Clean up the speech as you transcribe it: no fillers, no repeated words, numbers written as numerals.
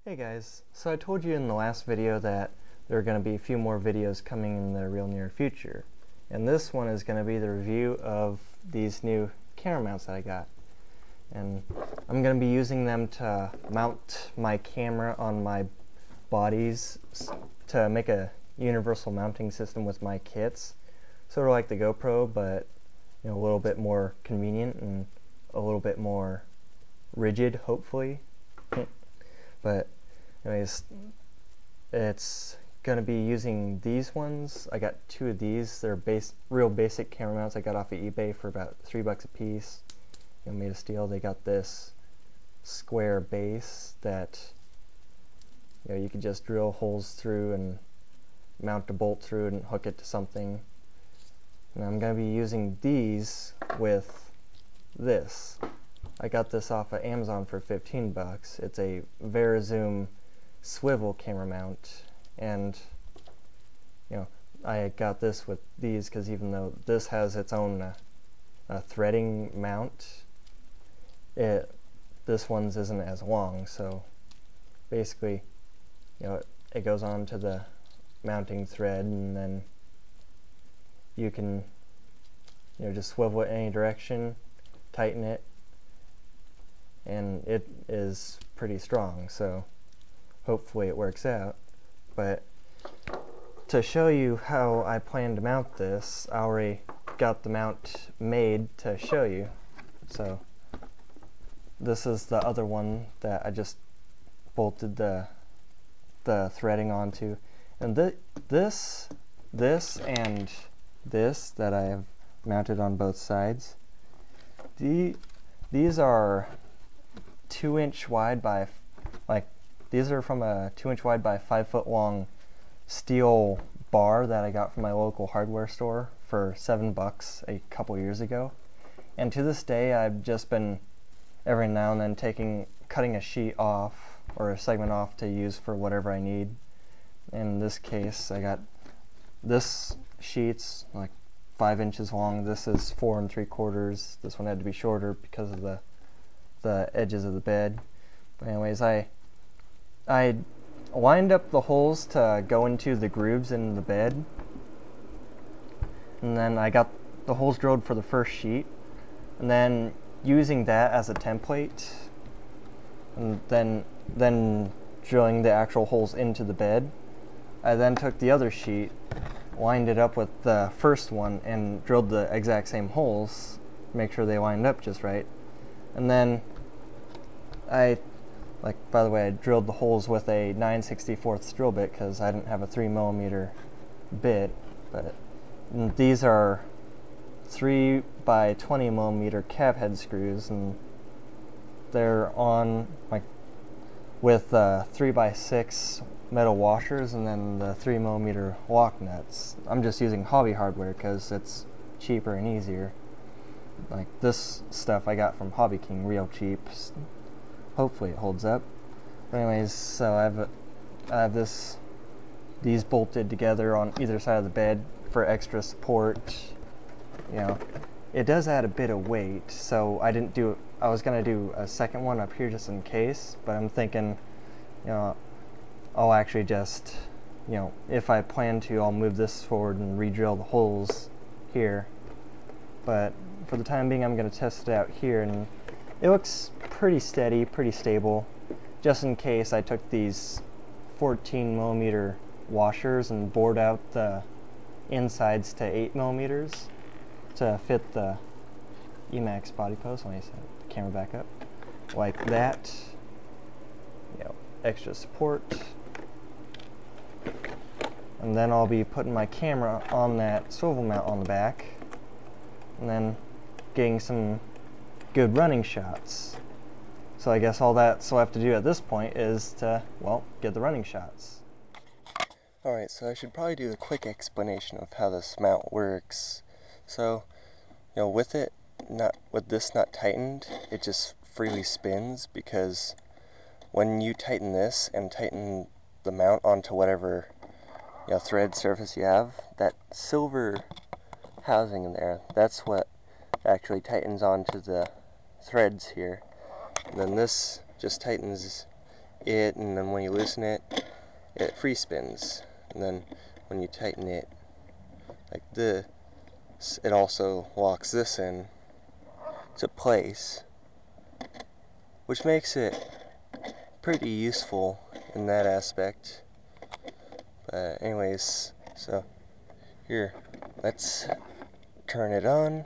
Hey guys, so I told you in the last video that there are going to be a few more videos coming in the real near future. And this one is going to be the review of these new camera mounts that I got. And I'm going to be using them to mount my camera on my bodies to make a universal mounting system with my kits. Sort of like the GoPro, but a little bit more convenient and a little bit more rigid, hopefully. But anyways, it's going to be using these ones. I got two of these. They're real basic camera mounts I got off of eBay for about $3 a piece. Made of steel. They got this square base that you could just drill holes through and mount a bolt through and hook it to something. And I'm going to be using these with this. I got this off of Amazon for 15 bucks. It's a Verizoom swivel camera mount, and I got this with these because even though this has its own threading mount, this one's isn't as long. So basically, it goes on to the mounting thread, and then you can just swivel it in any direction, tighten it, and it is pretty strong, so hopefully it works out. But to show you how I plan to mount this, I already got the mount made to show you. So this is the other one that I just bolted the threading onto, and this and this that I have mounted on both sides, these are 2-inch wide by, these are from a 2-inch wide by 5-foot long steel bar that I got from my local hardware store for $7 a couple years ago. And to this day, I've just been every now and then cutting a sheet off or a segment off to use for whatever I need. In this case, I got this sheet's like 5 inches long. This is 4 3/4. This one had to be shorter because of the edges of the bed. But anyways, I lined up the holes to go into the grooves in the bed, and then I got the holes drilled for the first sheet, and then using that as a template, and then drilling the actual holes into the bed, I then took the other sheet, lined it up with the first one, and drilled the exact same holes, make sure they lined up just right. And then by the way, I drilled the holes with a 9/64 drill bit because I didn't have a 3mm bit. But these are 3 by 20mm cap head screws, and they're on with 3x6 metal washers and then the 3mm lock nuts. I'm just using hobby hardware because it's cheaper and easier. Like this stuff I got from Hobby King, real cheap. Hopefully it holds up. But anyways, so I have these bolted together on either side of the bed for extra support. It does add a bit of weight, so I was gonna do a second one up here just in case, but I'm thinking, I'll actually just, if I plan to, I'll move this forward and re-drill the holes here. But for the time being, I'm gonna test it out here, and it looks pretty steady, pretty stable. Just in case, I took these 14mm washers and bored out the insides to 8mm to fit the Emax body post. Let me set the camera back up. Like that. Extra support. And then I'll be putting my camera on that swivel mount on the back, and then getting some good running shots. So I guess all that's I have to do at this point is to, get the running shots. Alright, so I should probably do a quick explanation of how this mount works. So, with this not tightened, it just freely spins, because when you tighten this and tighten the mount onto whatever thread surface you have, that silver housing in there, that's what actually tightens onto the threads here. And then this just tightens it, and then when you loosen it, it free spins. And then when you tighten it like this, it also locks this in to place, which makes it pretty useful in that aspect. But anyways, so here, let's turn it on.